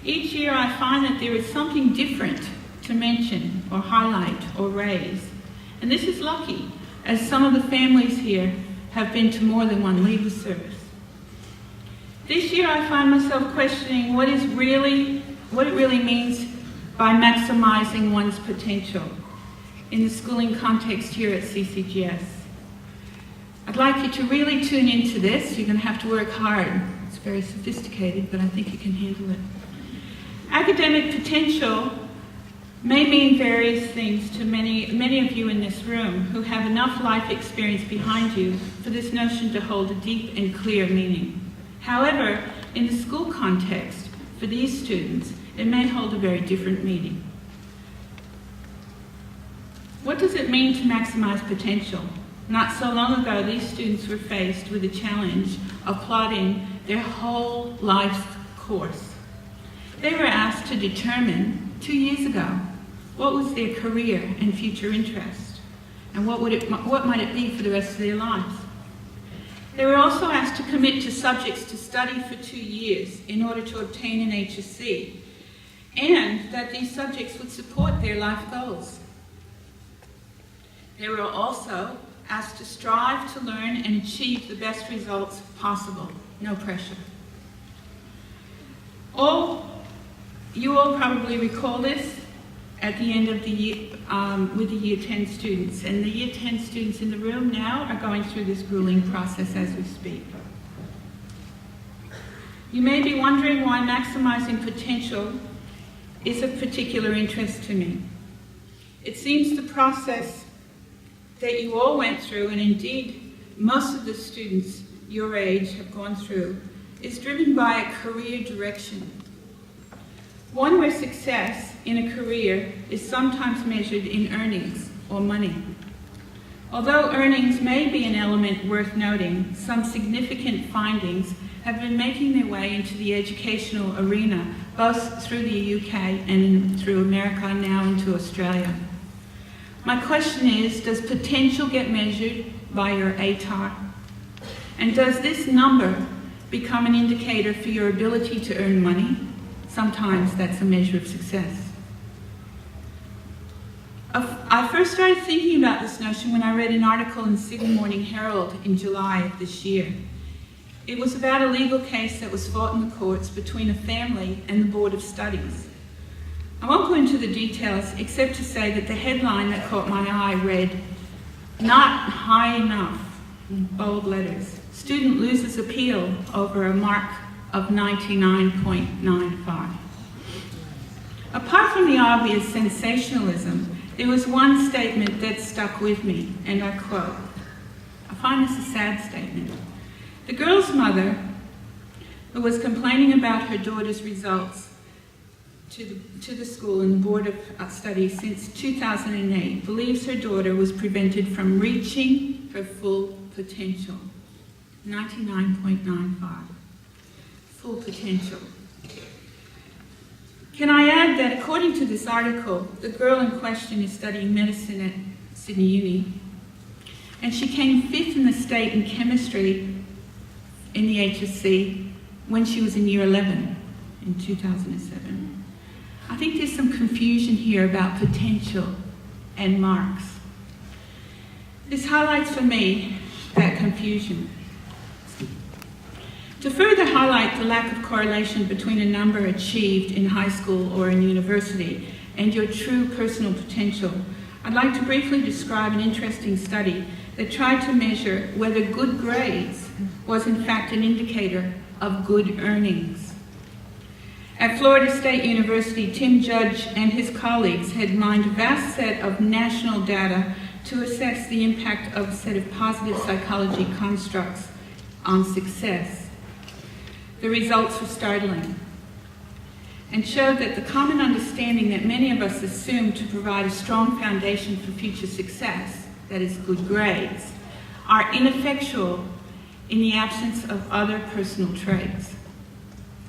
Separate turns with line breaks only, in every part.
Each year I find that there is something different to mention or highlight or raise. And this is lucky, as some of the families here have been to more than one leave of service. This year I find myself questioning what it really means by maximizing one's potential in the schooling context here at CCGS. I'd like you to really tune into this. You're going to have to work hard. It's very sophisticated, but I think you can handle it. Academic potential may mean various things to many of you in this room who have enough life experience behind you for this notion to hold a deep and clear meaning. However, in the school context, for these students, it may hold a very different meaning. What does it mean to maximize potential? Not so long ago, these students were faced with the challenge of plotting their whole life's course. They were asked to determine 2 years ago what was their career and future interest, and what might it be for the rest of their lives. They were also asked to commit to subjects to study for 2 years in order to obtain an HSC, and that these subjects would support their life goals. They were also asked to strive to learn and achieve the best results possible. No pressure. You all probably recall this at the end of the year with the Year 10 students. And the Year 10 students in the room now are going through this grueling process as we speak. You may be wondering why maximizing potential is of particular interest to me. It seems the process that you all went through, and indeed most of the students your age have gone through, is driven by a career direction. One where success in a career is sometimes measured in earnings or money. Although earnings may be an element worth noting, some significant findings have been making their way into the educational arena, both through the UK and through America, now into Australia. My question is, does potential get measured by your ATAR? And does this number become an indicator for your ability to earn money? Sometimes that's a measure of success. I first started thinking about this notion when I read an article in Sydney Morning Herald in July of this year. It was about a legal case that was fought in the courts between a family and the Board of Studies. I won't go into the details except to say that the headline that caught my eye read, "Not high enough," in bold letters. Student loses appeal over a mark of 99.95. Apart from the obvious sensationalism, there was one statement that stuck with me, and I quote. I find this a sad statement. The girl's mother, who was complaining about her daughter's results to the school and the Board of Studies since 2008, believes her daughter was prevented from reaching her full potential. 99.95. Full potential. Can I add that according to this article, the girl in question is studying medicine at Sydney Uni, and she came 5th in the state in chemistry in the HSC when she was in year 11 in 2007. I think there's some confusion here about potential and marks. This highlights for me that confusion. To further highlight the lack of correlation between a number achieved in high school or in university and your true personal potential, I'd like to briefly describe an interesting study that tried to measure whether good grades was in fact an indicator of good earnings. At Florida State University, Tim Judge and his colleagues had mined a vast set of national data to assess the impact of a set of positive psychology constructs on success. The results were startling and showed that the common understanding that many of us assume to provide a strong foundation for future success, that is good grades, are ineffectual in the absence of other personal traits.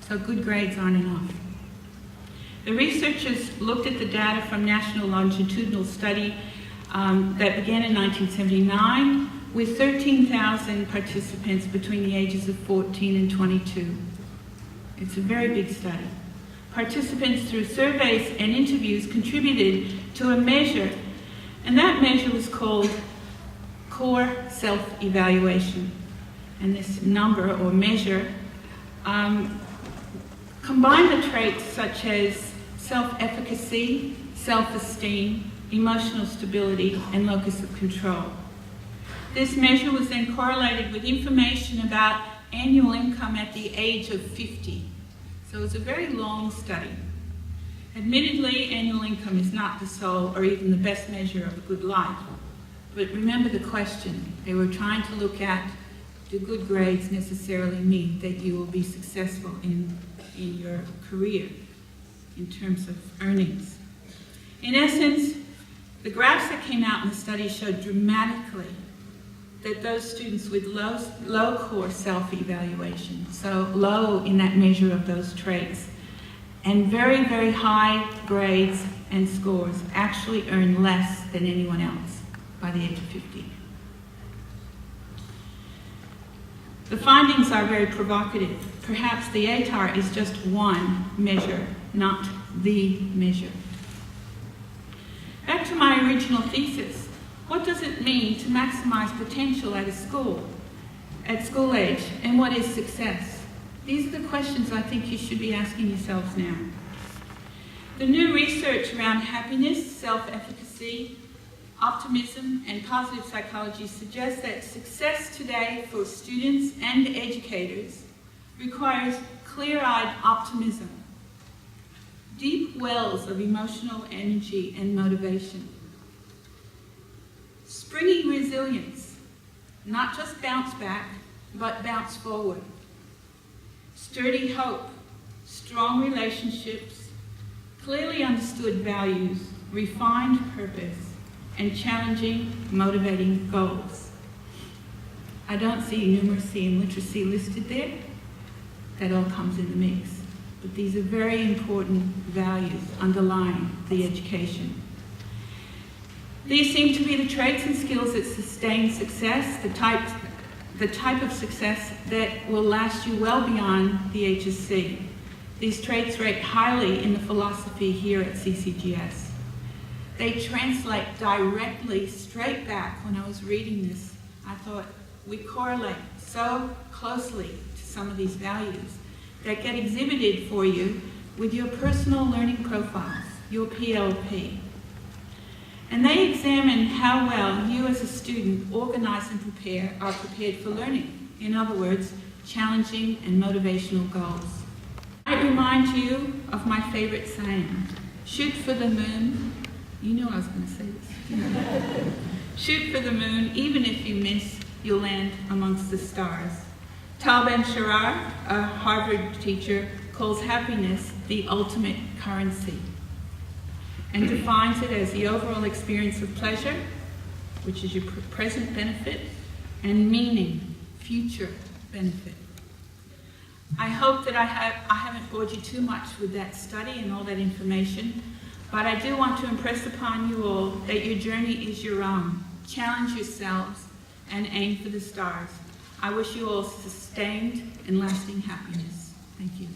So good grades aren't enough. The researchers looked at the data from National Longitudinal Study that began in 1979 with 13,000 participants between the ages of 14 and 22. It's a very big study. Participants, through surveys and interviews, contributed to a measure, and that measure was called core self-evaluation. And this number or measure combined the traits such as self-efficacy, self-esteem, emotional stability, and locus of control. This measure was then correlated with information about annual income at the age of 50. So it was a very long study. Admittedly, annual income is not the sole or even the best measure of a good life. But remember the question. They were trying to look at, do good grades necessarily mean that you will be successful in your career in terms of earnings? In essence, the graphs that came out in the study showed dramatically that those students with low core self-evaluation, so low in that measure of those traits, and very, very high grades and scores actually earn less than anyone else by the age of 50. The findings are very provocative. Perhaps the ATAR is just one measure, not the measure. Back to my original thesis. What does it mean to maximize potential at school age, and what is success? These are the questions I think you should be asking yourselves now. The new research around happiness, self-efficacy, optimism, and positive psychology suggests that success today for students and educators requires clear-eyed optimism, deep wells of emotional energy and motivation, springy resilience, not just bounce back, but bounce forward, sturdy hope, strong relationships, clearly understood values, refined purpose, and challenging, motivating goals. I don't see numeracy and literacy listed there. That all comes in the mix. But these are very important values underlying the education. These seem to be the traits and skills that sustain success, the type of success that will last you well beyond the HSC. These traits rate highly in the philosophy here at CCGS. They translate directly straight back. When I was reading this, I thought we correlate so closely to some of these values that get exhibited for you with your personal learning profiles, your PLP. And they examine how well you as a student organize and are prepared for learning. In other words, challenging and motivational goals. I remind you of my favorite saying, shoot for the moon. You knew I was going to say this. Shoot for the moon, even if you miss, you'll land amongst the stars. Tal Ben-Sharar, a Harvard teacher, calls happiness the ultimate currency and defines it as the overall experience of pleasure, which is your present benefit, and meaning, future benefit. I hope that I haven't bored you too much with that study and all that information, but I do want to impress upon you all that your journey is your own. Challenge yourselves and aim for the stars. I wish you all sustained and lasting happiness. Thank you.